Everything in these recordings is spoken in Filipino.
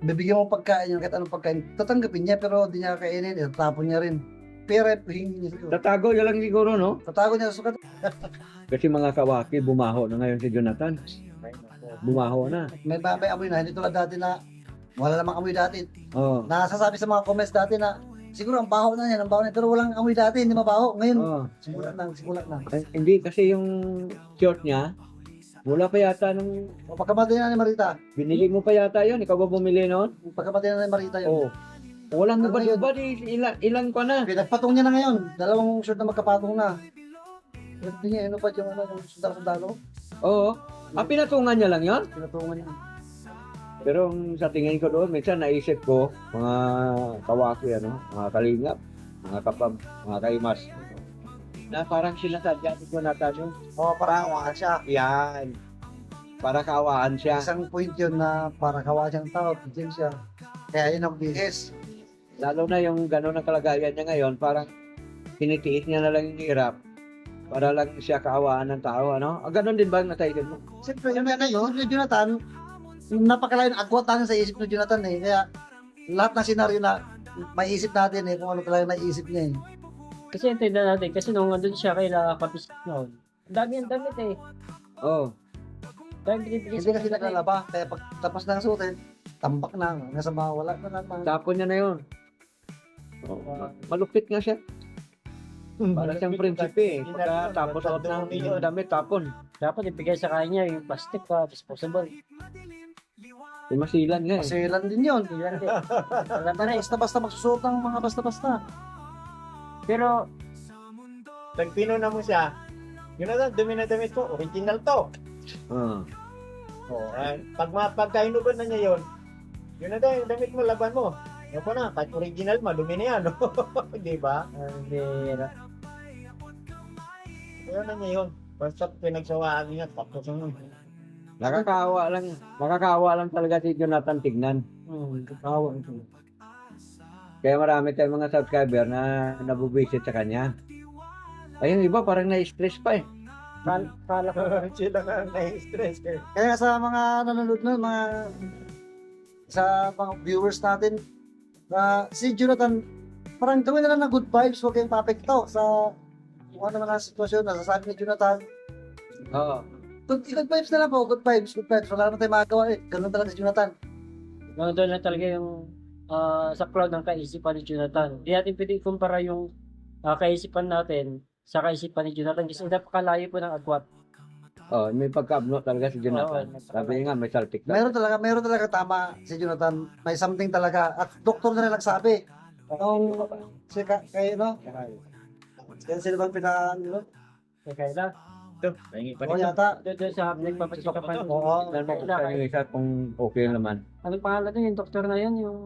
bibigyan mo pagkain yun, kahit anong pagkain, tatanggapin niya, pero di niya kainin, itatapon niya rin. Pero hingi niya siguro. Tatago niya lang siguro, no? Tatago niya sa sukat. Kasi mga kawaki, bumaho na ngayon si Jonathan. Bumaho na. May amoy na, hindi tulad dati na wala namang amoy dati. Oo. Nasasabi sa mga comments dati na siguro ang baho na yan, ang baho na yan, pero walang amoy dati, hindi mabaho. Ngayon, Oo. simulat na. Hindi, kasi yung short niya, wala pa yata nung O pagkamatay na ni Marita, binili mo pa yata yun. Ikaw ba bumili noon? pagkamatay na ni Marita yun. Oo. Walang hubad-hubad, ilan ka na. Pinagpatong niya na ngayon, dalawang short na magkapatong na. Hindi niya, ano pa yung sundalo-sundalo? Oo. Pinatungan niya lang yon. Pinatungan niya. Pero sa tingin ko doon, minsan naisip ko, mga kawaki, mga kalingap, mga kapab, mga kaimas, na parang sinasadya ni Jonathan yun. O, para awaan siya. Yan. Para kaawaan siya. Isang point yun na para kawa siyang tao, bigyan siya. Kaya yun ang bihis. Lalo na yung gano'n ang kalagayan niya ngayon, parang tinitiis niya na lang yung hirap para lang siya kaawaan ng tao, ano? Ganon din ba ang natayin mo? Siyempre, yung Jonathan, napakalayo ng agwatan sa isip ni Jonathan eh. Kaya lahat ng senaryo na maiisip natin eh, kung ano talaga naisip niya eh. Kasi antayin na natin, kasi nung andun siya kay Kapis noon, ang dami ang damit eh. Oo. Dahil binibigay Hindi sa kasi naglalaba, kaya pag tapos na ang suotin, tambak na, nasa mga wala na naman. Tapon niya na yun. Malupit nga siya. Para siyang prinsipe eh. Pagka tapos out ng yung damit, tapon. Dapat ibigay sa kanya yung plastic pa, disposable. Yung masilan nga eh. Masilan din yun. Ilan din. Wala pa rin. Basta-basta magsusuot ng mga basta-basta. Pero, Tagpino na mo siya. Yun na lang, dumi na damit ko. Original to. Oo. Oh, pagkainuban na niya yun, yun na daw yung damit mo, laban mo. Yan po na, kahit original, madumi na yan. No? Di ba? hindi, Yun na niya yun. Basta pinagsawaan niya, tapos yun. Nakakaawa lang talaga si Jonathan tignan. Kawa ito. Kaya marami tayong mga subscriber na nabubisit sa kanya. Ay, yung iba parang na-stress pa eh. kala ko, Sila nga na-stress eh. Kaya sa mga nanonood nun, sa mga viewers natin, na si Jonathan, parang gawin na lang ng good vibes, huwag kayong papekto sa kung ano mga sitwasyon, nasasabi ni Jonathan. Oo. Good vibes na lang po, good vibes. Wala naman tayong magagawa eh. Ganun talaga si Jonathan. nandun na talaga yung sa cloud ng kaisipan ni Jonathan. Hindi natin pwede kumpara yung kaisipan natin sa kaisipan ni Jonathan kasi napakalayo po ng agwat. Oh, may pagka-abno talaga si Jonathan. Oo. Sabi niya nga, may saltik na. Meron talaga tama si Jonathan. May something talaga. At doktor na rin nagsabi. Nung kayo, no? Yan sila bang ano? Okay na. Ito, pahingi pa O rin. yata. Doon sa nagpapacheck up. Oo. Tignan mo kung saan yung isa kung okay naman. Anong pangalan nun? Yung doktor na yun? Yung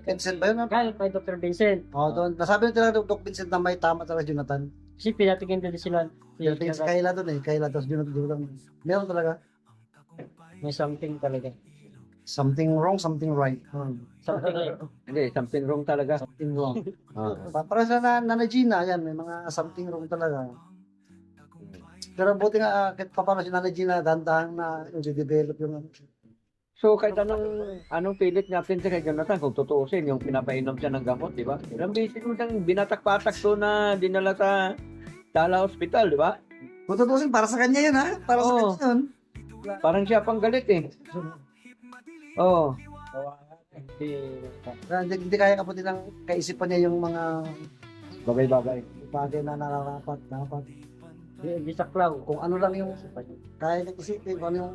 Vincent ba yun? Galing pa Dr. Vincent. O, doon. Nasabi nila Dr. Vincent na may tama talaga Jonathan. Kasi pinatingin din sila. Tingin si Kayla doon eh. Kayla, tapos Jonathan. Meron talaga. May something talaga. Something wrong, something right. Something like, Hindi, something wrong talaga. Something wrong. Ah. Para sa Nana Gina, yan, may mga something wrong talaga. Pero buti nga, kahit pa paano si Nana Gina, dahan-dahan na i-develop yung So kahit anong pilit natin sa kay Jonathan, kung tutuusin, yung pinapainom siya ng gamot, di ba? Ilang beses mo siyang binatak-patak to na dinala sa Tala Hospital, di ba? Kung tutusin, para sa kanya yun ha? Para sa Oo. kanya yun. Parang siya pang galit eh. Oo. Kaya hindi kaya kaputin ng kaisipan niya yung mga Bagay-bagay. bagay na nararapat, dapat. hindi sa cloud. Kung ano lang yung kaya niya isipin, kung ano yung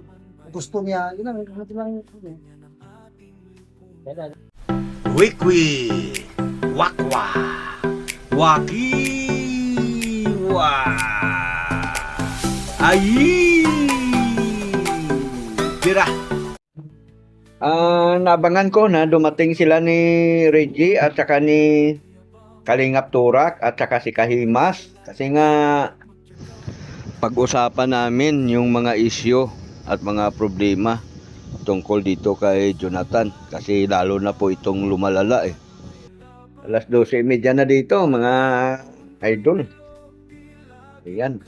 gusto niya, yun lang, natin lang yun. Kaya Wikwi, wakwa, wakiwa, ayi, tira. Nabangan ko na dumating sila ni Reggie at saka ni Kalingap Turak at saka si Kahimas. Kasi nga pag-usapan namin yung mga isyo at mga problema tungkol dito kay Jonathan. Kasi lalo na po itong lumalala eh. Alas 12:30 na dito mga idol. Ayan.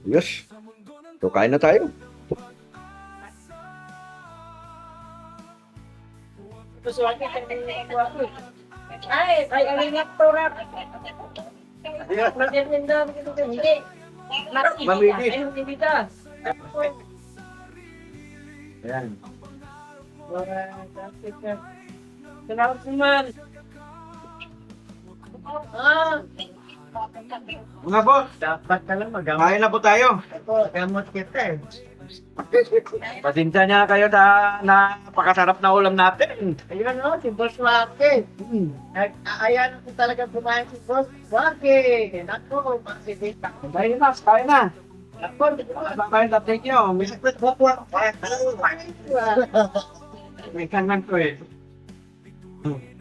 Yes. So kain na tayo. Gusto ko ako. Ay, ang ingat to rap. Maganda hindi. Maminis. Ay, hindi ka. Ayan. Salamat naman. Mga boss, Dapat ka lang magamot. kain na po tayo. Gamot kita eh. Pasensya niya kayo sa napakasarap na ulam natin. Ayun no, si Boss Waki. Ayan ko talaga kumain si Boss Waki. Naku, magsidita. Kain na, kain na. Naku, Kain na, thank you. May kanan ko eh.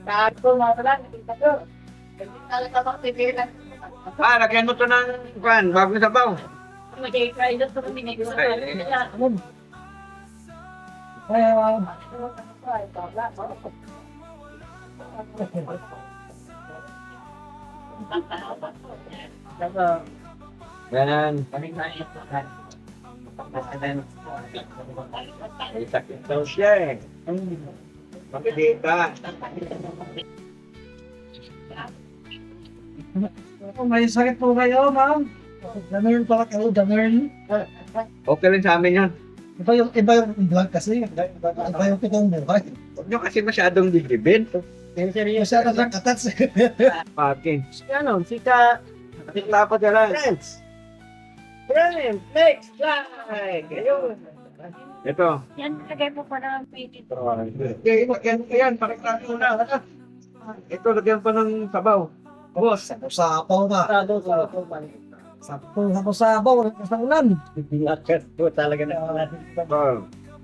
Kahit ko mawala, hindi ko. Hindi talaga maktibilan. Lagyan mo to ng kwan, bagong sabaw. Nagkikain na ito kami nito. Yan. Sakit daw siya eh. Makikita. May sakit po kayo, ma'am. Ganun pala kayo, ganun. Okay lang sa amin yun. Iba yung vlog kasi. Iba yung pitong buhay. Huwag nyo kasi masyadong digibin. Masyado lang katats. Pakin. Ano, sika, Dapat ka lang. friends. Friends, next slide. Ayun. Ito. Yan, lagay po pa ng piti. Okay, yan. Pakita mo na. Ito, lagyan pa ng sabaw. Boss. Sapaw na. Sapaw sa ulan. Lakas po talaga na.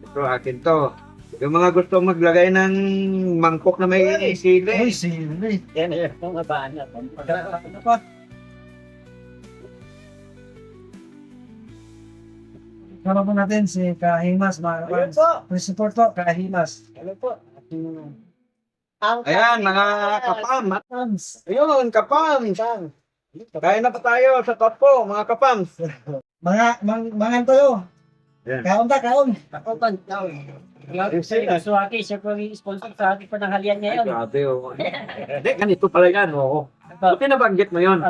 Ito, akin to. Yung mga gusto maglagay ng mangkok na may Ay, sili. sili. Yan yung mga banat. Ano pa? Kasama po natin si Kahimas, mga Ayun kapans. po. Support po, Kahimas. Ano po? Ayan, mga kapam. Kapams. Ayun, kapam. Kain na pa tayo sa top po, mga kapam. Mangan tayo. Yan. Kaon ta, kaon. Ako pa. So, Aki, siya po yung sponsor sa ating pananghalian ngayon. Grabe, oh. Hindi, ganito pala yan, oo. Buti nabanggit mo yun.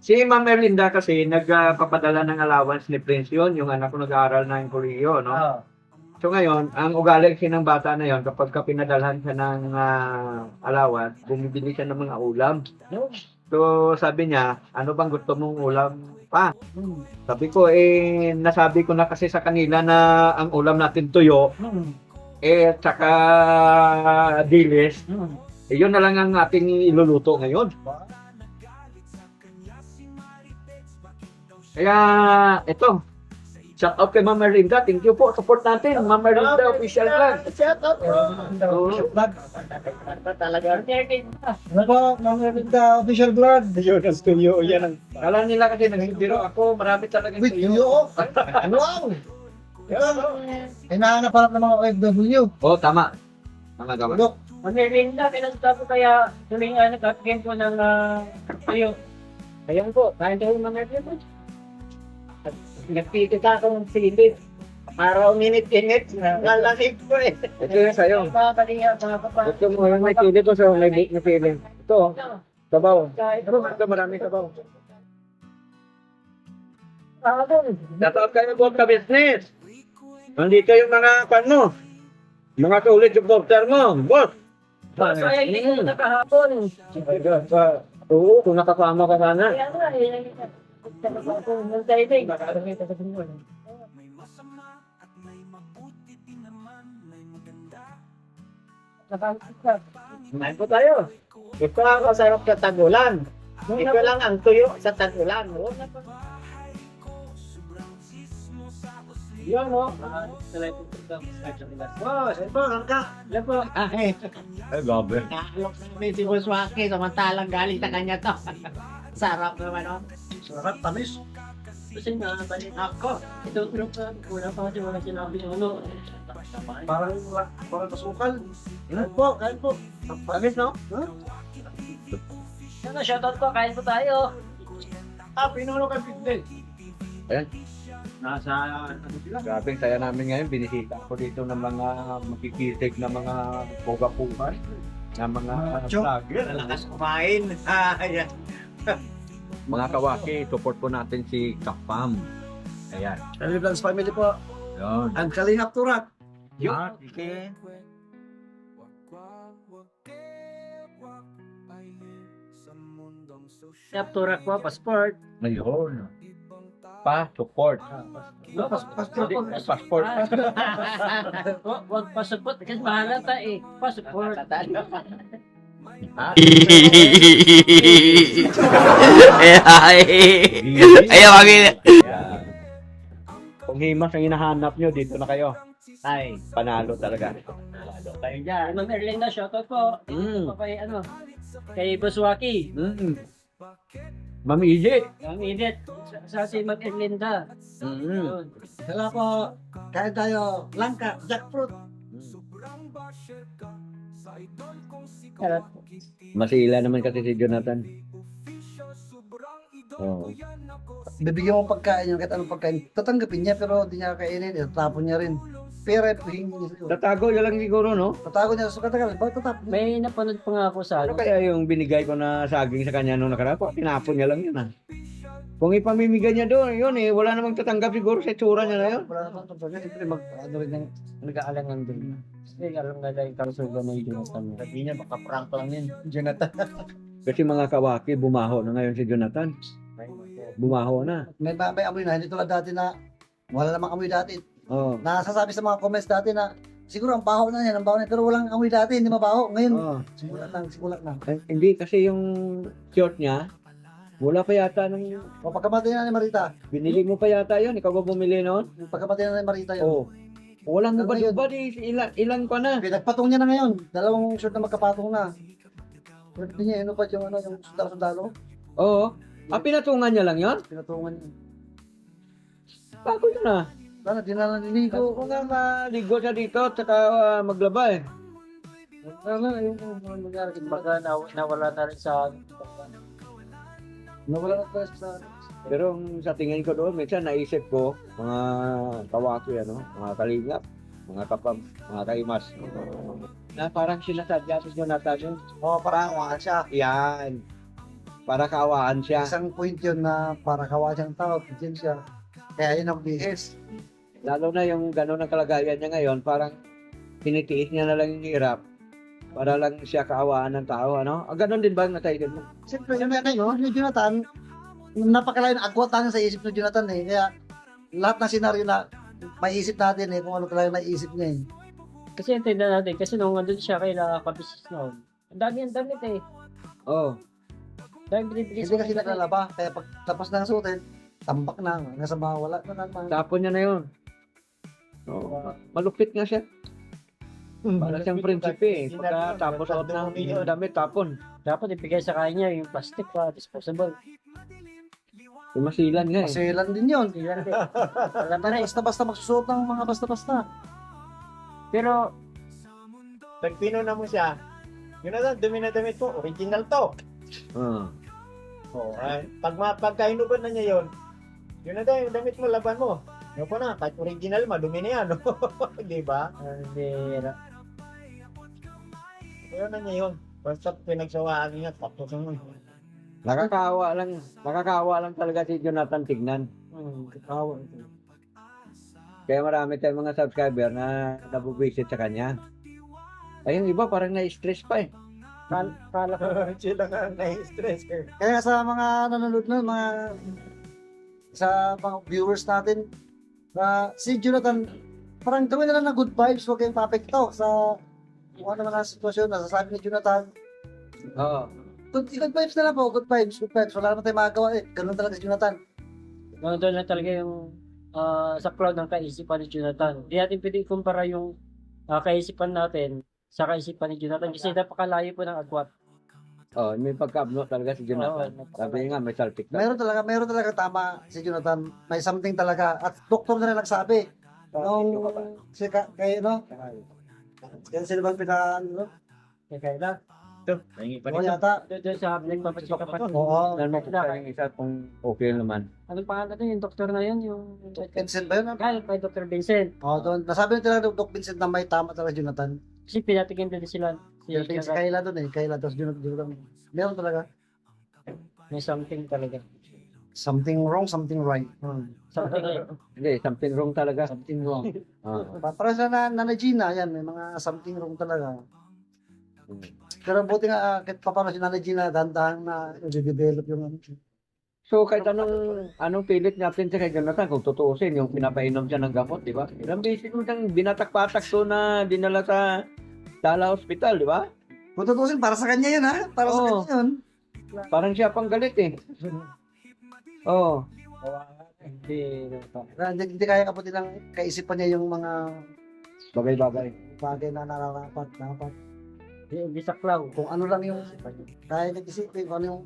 Si Ma'am Erlinda kasi nagpapadala ng allowance ni Prince yun, yung anak ko nag-aaral ng kolehiyo, no? So ngayon, ang ugali kasi ng bata na yon kapag ka pinadalhan siya ng allowance, bumibili siya ng mga ulam. So sabi niya, ano bang gusto mong ulam pa? Sabi ko, nasabi ko na kasi sa kanila na ang ulam natin tuyo, tsaka dilis, yun na lang ang ating iluluto ngayon. Kaya, ito, shout out kay Ma'am Erlinda. Thank you po. Support natin. Ma'am Erlinda official vlog. Shout out po. Vlog. Talaga. Ano po, mga Rinda official vlog. Yun ang studio. Yan ang Kala nila kasi nagbibiro ako. Marami talaga Wait, studio. yo! Wow! Hinahanap pa ng mga OFW. Oh, tama. Tama. Look, Manirlinda, pinagta po kaya tuloy nga nag-upgrade po ng tuyo. Ayun po, kain tayo mga review. At nagpikita ako ng silid. Para uminit-init, lalamig ko eh. Ito yung sa'yo. Mga kalinga, mga kapatid. Ito mo, may pili ko sa may pili. Ito, sabaw. Ito, marami sabaw. Shout out kayo po ka business. Nandito yung mga pan mo. Mga kaulit yung doctor mo. Boss. So, ay, hindi ko nakahapon. Oo, kung nakasama ka sana. Kaya nga, ng dating. Kumain po tayo. Ito ang masarap sa tagulan. Ito lang ang tuyo sa tagulan. Yun, no? Wow, ito lang ka. Alam po, Ay, grabe. Nakalok namin si Boss Waki, samantalang galing sa kanya to. Sarap naman, no? sarap, tamis. kasi nga, balik ako. Ito, pero wala pa kasi wala sinabi yung ano. Parang masukal. Kain po. Tamis, no? Yan na, shoutout po, kain po tayo. Pinuno ka bigdil. Ayan. Nasa ano sila? Grabe, saya namin ngayon. Binisita ako dito ng mga makikisig na mga boga-pugan. Na mga vlogger. Malakas kumain. Ayan. Mga kawaki, support po natin si Kapam. Ayan. Family Vlogs Family po. Yun. Ang Kalingap Turak. Yun. Okay. Kapturak ko, passport. Ngayon. Pa-support. Passport. Huwag passport, kasi bahala ta eh. Passport. Ayaw, magiging. Kung himas ang hinahanap nyo, dito na kayo. Ay, panalo talaga. Panalo tayo dyan. Ma'am Erlinda, shoutout po. Mm. Kay kay Buswaki. Ma'am Iji. Ang init. Sa si Ma'am Erlinda. Yun. Kaya po, kain tayo, langka, jackfruit. Sarap. Masila naman kasi si Jonathan. Oh. Bibigyan mo pagkain yun, kahit anong pagkain. Tatanggapin niya, pero hindi niya kainin, itatapon niya rin. Pero hingi niya sa'yo. Tatago niya lang siguro, no? Tatago niya sa katagal, bakit tatapon? May napanood pa nga ako sa Ano kaya yung binigay ko na saging sa kanya nung nakaraan? Tinapon niya lang yun, ha? Kung ipamimigay niya doon, yun eh, wala namang tatanggap siguro sa itsura niya na yun. Wala naman ito. Siyempre, ano rin yung nag-aalangan din. Kasi alam nga dahil karusugan na yung Jonathan. Sabi niya, baka prank lang yun. Jonathan. Kasi mga kawaki, bumaho na ngayon si Jonathan. Bumaho na. may amoy na, hindi tulad dati na wala namang amoy dati. Oh. Nasasabi sa mga comments dati na siguro ang baho na yan, ang baho na yan, pero walang amoy dati, hindi mabaho. Ngayon, Oh. simulat lang. Hindi, kasi yung short niya, wala pa yata ng... O pagkamatay na ni Marita, Binili mo pa yata yun, ikaw ba bumili noon? pagkamatay na ni Marita yun. Oo. Walang ubad-ubad eh, ilan pa na. Pinagpatong niya na ngayon, dalawang short na magkapatong na. Pwede niya, ano pa yung sundalo-sundalo? Oo. Pinatungan niya lang yun? Pinatungan niya. Bago yun ah. Sana, di na naliligo. Kung nga maligo siya dito, at saka maglaba eh. Sana, yung nangyari. Baga nawala na rin sa Nawala na tayo sa... Pero sa tingin ko doon, minsan naisip ko, mga kawaki, mga kalingap, mga kapam, mga kaimas, na parang sinasadya si Jonathan yun. O, parang awaan siya. Yan. Para kaawaan siya. Isang point yun na para kawa siyang tao, din siya. Kaya yun ang BS. Lalo na yung gano'n ang kalagayan niya ngayon, parang tinitiis niya na lang yung hirap para lang siya kaawaan ng tao, ano? Ganon din ba ang natay mo? Siyempre, yung Jonathan, napakalayo ng agwatan sa isip ng Jonathan eh. Kaya lahat ng senaryo na maiisip natin eh, kung ano talaga naisip niya eh. kasi intindihan natin kasi nung andun siya kay kabisis noon. Ang damit eh. Oo. Dahil binibigay Hindi kasi nakalaba, kaya pag tapos na ang suotin, tambak na, nasa mga wala na naman. Tapon niya na yun. Oo. Malupit nga siya. Para siyang prinsipe eh. Pagka tapos out ng damit, tapon. Dapat ibigay sa kanya yung plastic pa, disposable. Masilan nga eh. Masilan din yun. Ilan din. Wala pa rin. Basta-basta magsusuot ng mga basta-basta. Pero, Pag pinuna mo siya, yun na lang, dumi na damit mo, original to. Oo. Oh, pagka hinubad na niya yun, yun na tayo, yung damit mo, laban mo. Yun po na, kahit original, madumi na yan. Di ba? hindi. Yun na niya yun. Basta pinagsawaan niya, tapos mo. Nakakaawa lang talaga si Jonathan tignan. Kawa. Kaya marami tayong mga subscriber na nabubisit sa kanya. Ay, yung iba parang na-stress pa eh. Kala ko. Sila nga na-stress. Kaya sa mga nanonood na, sa mga viewers natin, na si Jonathan, parang gawin na lang na good vibes, huwag kayong papekto sa kung ano man ang sitwasyon, nasasabi ni Jonathan. Oo. Good vibes na lang po, good vibes. Wala naman tayong magagawa eh. Ganun talaga si Jonathan. Doon na talaga yung sa cloud ng kaisipan ni Jonathan. Hindi natin pwede kumpara yung kaisipan natin sa kaisipan ni Jonathan kasi napakalayo po ng agwat. Oh, may pagka-abno talaga si Jonathan. Oo. Sabi nga, may saltik na. Meron talaga tama si Jonathan. May something talaga. At doktor na rin nagsabi. Nung si kay, no? Yan sila bang Ito, nahingi pa Oo dito. yata. Doon sa nagpapacheck up pa. Oo. Nan mo pa yung isa kung okay naman. Anong pangalan na yung doktor na yun? Yung Vincent ba yun? Galing kay Dr. Vincent. Oo, doon. Nasabi nila Doc Vincent na may tama talaga Jonathan. Kasi pinatingin din sila. Si Yung si Kayla doon eh. Kayla, tapos Jonathan. Meron talaga. May something talaga. Something wrong, something right. Something eh. Hindi, something wrong talaga. Something wrong. Ah. Para sa Nana Gina, yan, may mga something wrong talaga. Pero buti nga, kahit pa paano si Nana Gina, dahan-dahan na i-develop yung ano. So kahit anong pilit natin sa kay Jonathan, kung tutuusin, yung pinapainom siya ng gamot, di ba? Ilang beses mo siyang binatak-patak to na dinala sa Tala Hospital, di ba? Kung tutusin, para sa kanya yun ha? Para sa Oo. kanya yun. Parang siya pang galit eh. Oo. Hindi. Hindi kaya kaputin ng kaisipan niya yung mga Bagay-bagay. bagay na nararapat, dapat. Hindi saklaw. Kung ano lang yung kaya niya isipin, kung ano yung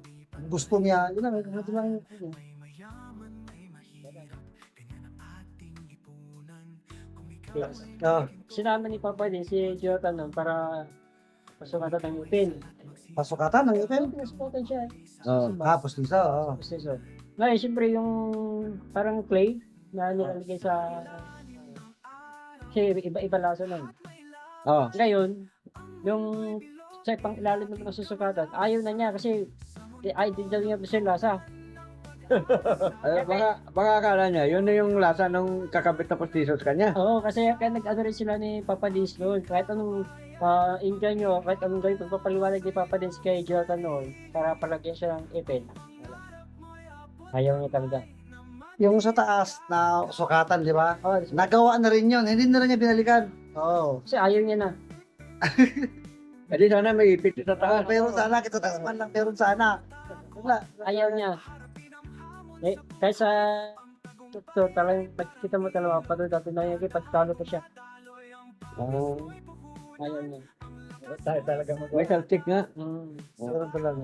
gusto niya, yun lang, ito lang yung Sinama ni Papa din si Jonathan nun para pasukatan ng ipin. pasukatan ng ipin. Pinasukatan siya. Oo. Pustisa, oo. Gusto so. Ngayon, siyempre yung parang clay na nilalagay sa kasi iba-iba lasa nun. Oo. Ngayon, yung sa pang ilalim ng susukatan, ayaw na niya kasi ay din daw niya gusto yung lasa. Baka akala niya, yun na yung lasa ng kakabit na postisos kanya. Oo, kasi kaya nag-ano rin sila ni Papa Diz noon. Kahit anong inggan nyo, kahit anong gawin, pagpapaliwanag ni Papa Diz kay Jonathan noon para palagyan siya ng ipin. Ayaw niya talaga. Yung sa taas na sukatan, di ba? Oo, Nagawa na rin yun. Hindi na rin niya binalikan. Oo. kasi ayaw niya na. E di sana may ipit sa taas. Meron sana, kita taas man lang, meron sana. Wala. Ayaw niya. Eh, kaysa so, talagang pagkita mo talaga pa doon dati na yun, pagtalo pa siya. Oo. Ayaw niya. Tayo talaga mo. May saltik nga. Meron talaga.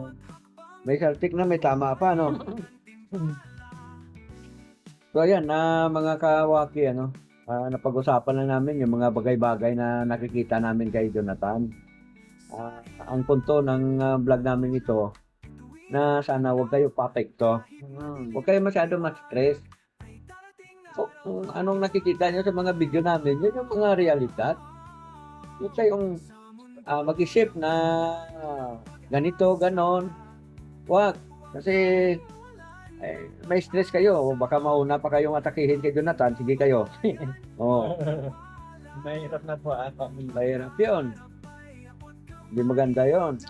May saltik na may tama pa, no? So ayan, mga kawaki, napag-usapan lang namin yung mga bagay-bagay na nakikita namin kay Jonathan. Ang punto ng vlog namin ito, na sana huwag kayo papekto. Huwag kayo masyado ma-stress. Kung anong nakikita nyo sa mga video namin, yun yung mga realidad. Huwag kayong mag-isip na ganito, ganon. Huwag. Kasi may stress kayo. Baka mauna pa kayong atakihin kay Jonathan. Sige kayo. Oo. Mahirap na po. Mahirap yun. Hindi maganda yun.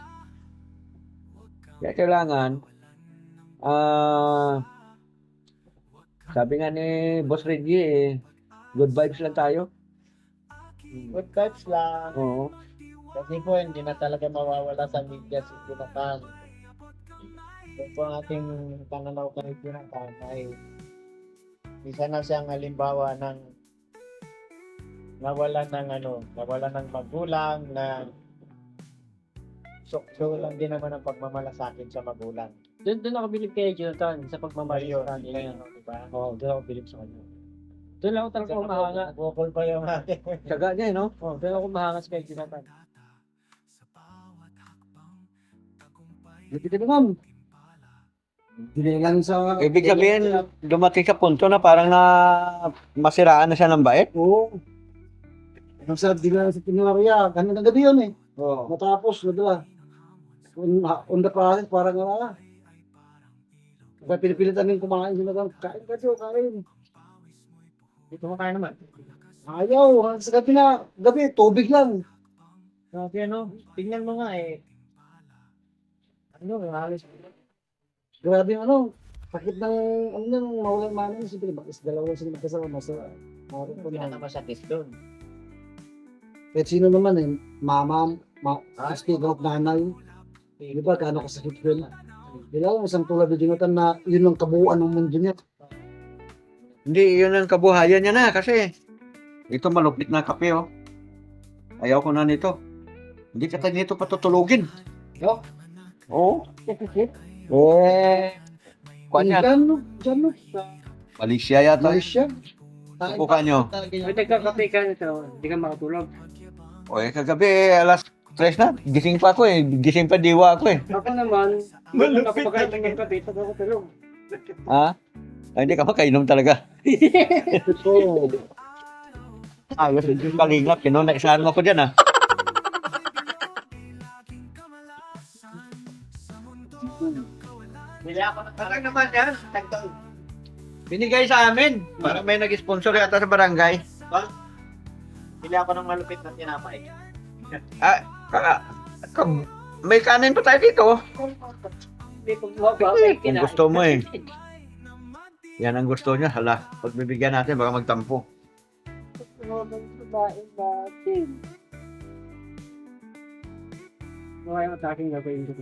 Kaya kailangan, sabi nga ni Boss Reggie, good vibes lang tayo. Good vibes lang. Oo. Kasi po, hindi na talaga mawawala sa media si Jonathan. Kung po ang ating pananaw kay Jonathan ay isa na siyang halimbawa ng nawalan ng magulang na so lang din naman ang pagmamalasakit sa magulang. Doon ako bilib kay Jonathan sa pagmamahal Ayun, sa kanya. diba? Oo, doon ako bilib sa kanya. Doon ako talaga umahanga. Bukol pa yung ating. Tsaga niya, no? Oo, doon ako umahanga sa kay Jonathan. Dito ma'am. Hindi lang sa... Ibig sabihin, dumating sa punto na parang masiraan na siya ng bait. Oo. Ang sarap din lang sa Pinuaria. Ganun na gabi yun eh. Oo. Matapos, nadala. On the process, parang kaya pinipilitan yung kumain sila lang. Kain ka siyo, kain. Dito mo kaya naman. Ayaw, sa gabi, tubig lang. Kasi tingnan mo nga eh. Halos. Grabe yung sakit ng, mawalan manan, siyempre, bakit dalawa sila magkasama, Hindi na masakit doon. kahit sino naman eh, mama, speak of nanay, di ba, gaano kasakit yun? Di lang, isang tulad ni Jonathan na yun ang kabuuan ng mundo niya. Hindi, yun ang kabuhayan niya na kasi ito malupit na kape, oh. Ayaw ko na nito. Hindi ka tayo nito patutulugin. Yo. Oo. Kuha niya. Diyan, Malaysia yata. Malaysia. Subukan nyo. Pwede ka kape ka nito, hindi ka makatulog. O kagabi, alas Stress na. Gising pa ako eh. Gising pa diwa ako eh. Ako naman, malupit ako pagkain ng kape, pag ako tulog. Ha? Ay, hindi ka makainom talaga. Oo. Ayos yung kalingap. Kinunaisahan mo ko dyan ah. Bili ako ng parang naman yan. Tagtol. Binigay sa amin. Parang may nag-sponsor yata sa barangay. Bili ako ng malupit na tinapay. Ah, may kanin pa tayo dito. Hindi ko buha-buha. Kung gusto mo eh. Yan ang gusto niya. Hala, pag bibigyan natin, baka magtampo. Babae natin. Okay, ataking gagawin ko.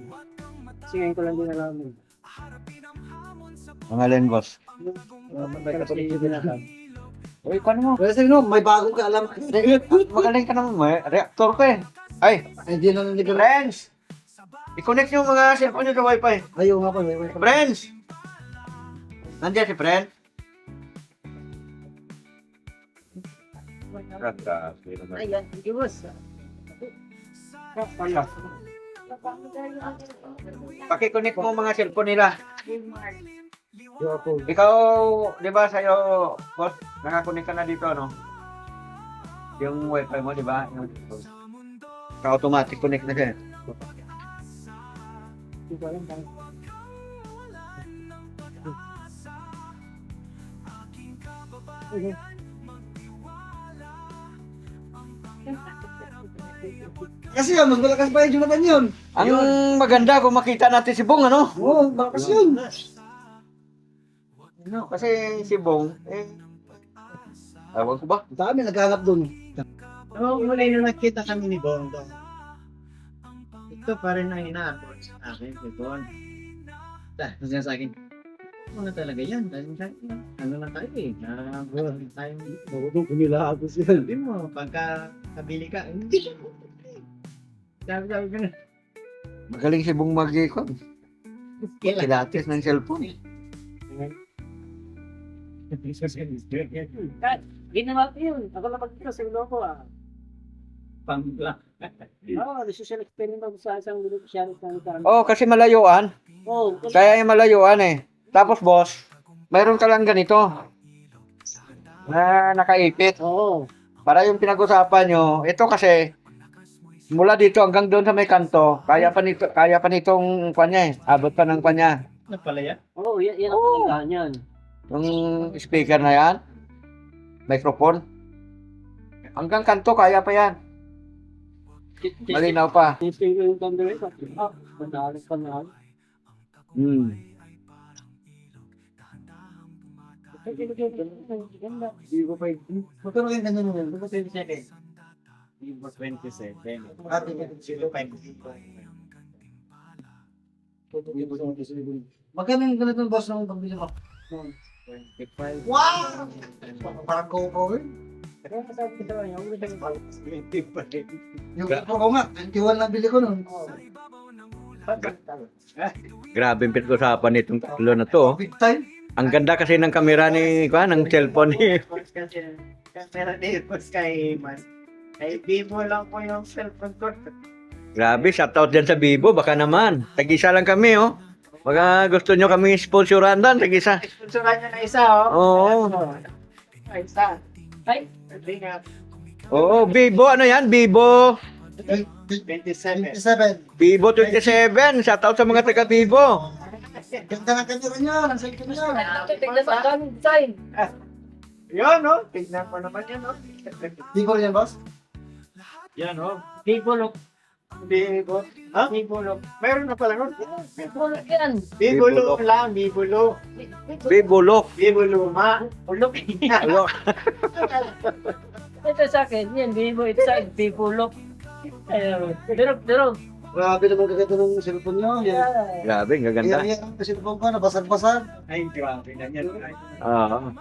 Kasi ngayon ko lang din alam. Mga len, boss. Uy, paano mo? Pero sige no, may bagong kaalam. Magaling ka naman mo eh. Reactor ko eh. Ay, Hindi na naligaw. friends! I-connect yung mga cellphone nyo sa wifi. Ayaw nga po. May Friends! Nandiyan si friend? Ayan, iwas. Paki-connect mo mga cellphone nila. Ako. Ikaw, di ba sa'yo, boss, nakakunik ka na dito, no? Yung wifi mo, di ba? Ka-automatic connect na siya. Kasi yun, mas malakas pa yung Jonathan yun. Ang maganda kung makita natin si Bong, ano? Oo, malakas yun. No, kasi si Bong, ewan ko ba? Ang dami naghanap dun. Oo, muli na nakita kami ni Bondo. Ito pa rin ang inaabot sa akin, si Bon. Tapos niya sa akin, ano talaga yan? Ano na tayo eh? Tayo Marunong kumila ako siya. sabi mo, pagka kabili ka, hindi. Sabi ko na. Magaling si Bong mag-ikon. Kilatis ng cellphone. Ginawa ko yun. Ako na pagkita sa ulo ko ah. Pangla. Oo, social experiment ako sa isang beneficiary ng karami. Oh, kasi malayuan. Oo, Kaya yung malayuan eh. Tapos boss, mayroon ka lang ganito. Na nakaipit. Oo. Para yung pinag-usapan nyo, ito kasi, mula dito hanggang doon sa may kanto, kaya pa nitong kanya eh. Abot pa ng kanya. Ano pala yan? Oo, yan ang pinagahan yan. Yung speaker na yan, microphone. Hanggang kanto, kaya pa yan. Malinaw pa. Testing ko yung thunder rate. Ah, madaling panahal. Hmm. Ganda. Magkano yung ganyan yun? 27. Vivo 27. Ate ka 05. Magkano yung ganitong boss ng pagbili mo? 25. Wow! Parang GoPro eh. Kaya masabi ko sa kanya, huwag siyang pala. 25. Yung GoPro ko nga, 21 na bili ko nun. Grabe yung pinag-usapan nitong tatlo na to. Big time. Ang ganda kasi ng kamera ni, ng cellphone ni. Camera dito kay Iman. Ay, Vivo lang po yung cellphone ko. Grabe, shoutout dyan sa Vivo, baka naman. Tag-isa lang kami, oh. Baka gusto nyo kami sponsoran doon, tag-isa. Sponsoran nyo na isa, oh. Oo. Ay, isa. Ay, Hindi nga. Oo, Vivo, ano yan? Vivo. 27. 27. Vivo 27. Shoutout sa mga taga Vivo. Ganda ng kanya niya, ng cellphone niya. tignan mo, ang daming design. Yun, no? Tignan mo naman yan, no? Di ko rin yan, boss? Yan, no? Vivo look. Vivo. Ha? Vivo look. Meron na pala, no? Vivo look yan. Vivo Vivo look lang, Vivo look. Vivo look. Vivo luma. Look. Look. Ito sa akin, yan, Vivo, ito sa akin, Vivo look. Pero, Grabe naman kaganda ng cellphone niya. Grabe, ang gaganda. Yan ang cellphone ko, nabasag-basag. Ay, grabe na yan. Oo.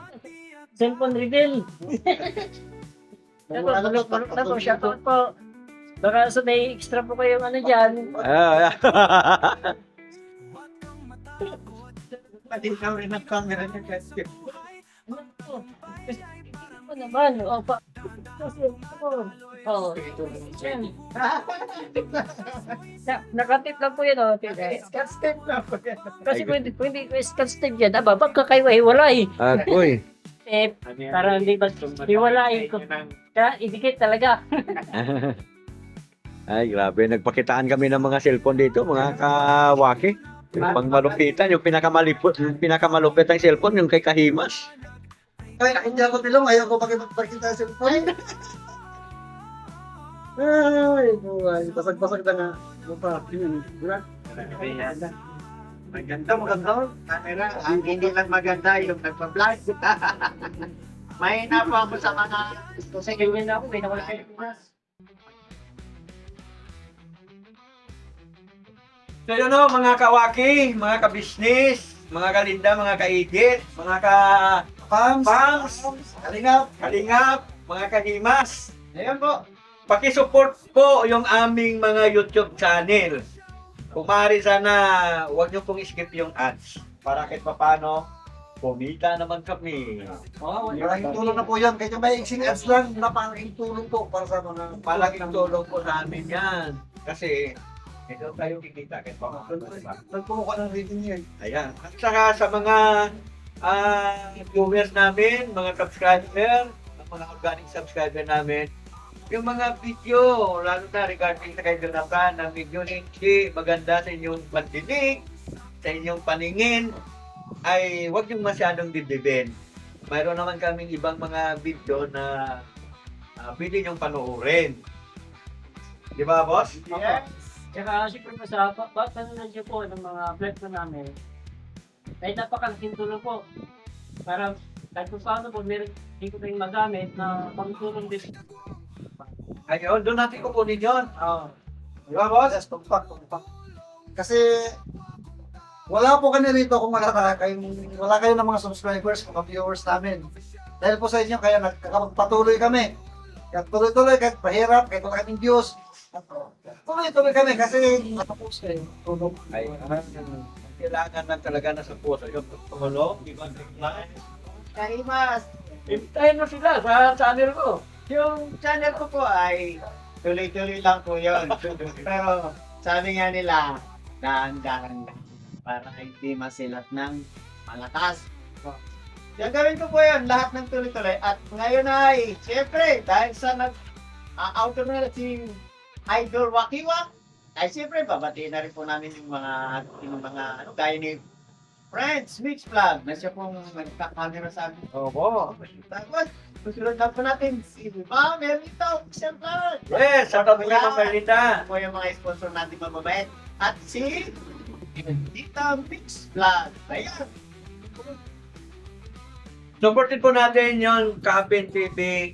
cellphone reveal. Ito, balok shoutout po. Baka sa may extra po kayong ano dyan. Pati na rin ang camera niya kasi. Ano naman, o pa. Kasi, Oo. Nakatip lang po yun, oh. Scotch tape na po yan. Kasi kung hindi scotch tape yan, baka kayo hiwalay. Ako'y. Eh, para hindi ba hiwalay ko. Kaya idikit talaga. Ay, grabe. Nagpakitaan kami ng mga cellphone dito, mga kawaki. Yung pangmalupitan, yung pinakamalupit ang cellphone, yung kay Kahimas. Kaya hindi ako tilong, ayaw ko makipagpakita sa cellphone. Ay, buhay. Basag-basag na nga. Lupa. Maganda. Camera, ang hindi lang maganda yung nagpa-vlog. May na po ako sa mga Kasi gawin na ako, may nawala kayo. So yun o, mga kawaki, mga kabisnis, mga kalinda, mga kaigit, mga ka-pams, kalingap, mga kahimas. Ayan po, pakisupport po yung aming mga YouTube channel. Kung maaari sana, huwag nyo pong skip yung ads. Para kahit papano, kumita naman kami. Malaking tulong na po yan. Kaya may iksing ads lang, napalaking tulong po para sa mga Malaking tulong po sa amin yan. Kasi, ito tayo kikita kahit papano. nagpumuka ng rating niya. Ayan. At saka sa mga viewers namin, mga subscriber, mga organic subscriber namin, yung mga video, lalo na regarding sa kay Jonathan, na medyo hindi maganda sa inyong pandinig, sa inyong paningin, ay huwag yung masyadong dibdibin. Mayroon naman kaming ibang mga video na pwede niyong panoorin. Di ba, boss? Yes. Tsaka siyempre po sa panonood niyo po ng mga vlog po namin, ay napakalaking tulong po. Para kahit kung paano po, meron hindi ko tayong magamit na pangtulong din. Ayun, doon natin kukunin yun. Oo. Di ba, boss? Yes, tumpak. Kasi, wala po kami rito kung wala kayo ng mga subscribers, mga viewers namin. Dahil po sa inyo, kaya nagkakapagpatuloy kami. Kaya tuloy-tuloy, kahit pahirap, kahit wala kaming views. Tuloy-tuloy kami kasi matapos kayo. Tulog. Ay, kailangan na talaga na sa puso yung tumulong. Di ba? Kahimas. Imitahin mo sila sa channel ko. Yung channel ko po ay tuloy-tuloy lang po yun. Pero sabi nga nila, dahan-dahan lang para hindi masilat ng malakas. Yung gawin ko po yun, lahat ng tuloy-tuloy. At ngayon ay, siyempre, dahil sa nag-outro na si Idol Wakiwa, ay siyempre, babatiin na rin po namin yung mga gaya ni Friends Mix Vlog na siya pong nagka-camera sa amin. Opo. Tapos, susunod na po natin si Ma'am Merlita Official Vlog. Yes, shout out po kay Ma'am Merlita. Po yung mga sponsor natin mababait. At si Tita Mix Vlog. Ayan. Supportin po natin yung Kapin TV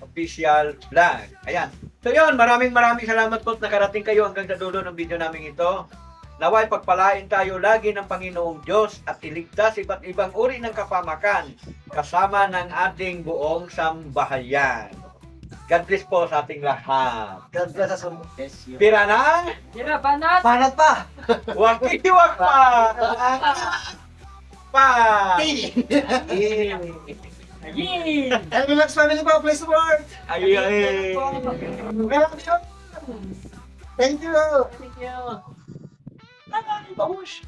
Official Vlog. Ayan. So yun, maraming salamat po at nakarating kayo hanggang sa dulo ng video namin ito. Naway pagpalain tayo lagi ng Panginoong Diyos at iligtas iba't ibang uri ng kapamakan kasama ng ating buong sambahayan. God bless po sa ating lahat. God bless us all. Yes, you. Pira na, Tira, banat! Panat pa! wakiwak pa! Pa! Yee! And relax family po, please support! Ay, ay. Welcome you! Thank you! Thank you! Babush!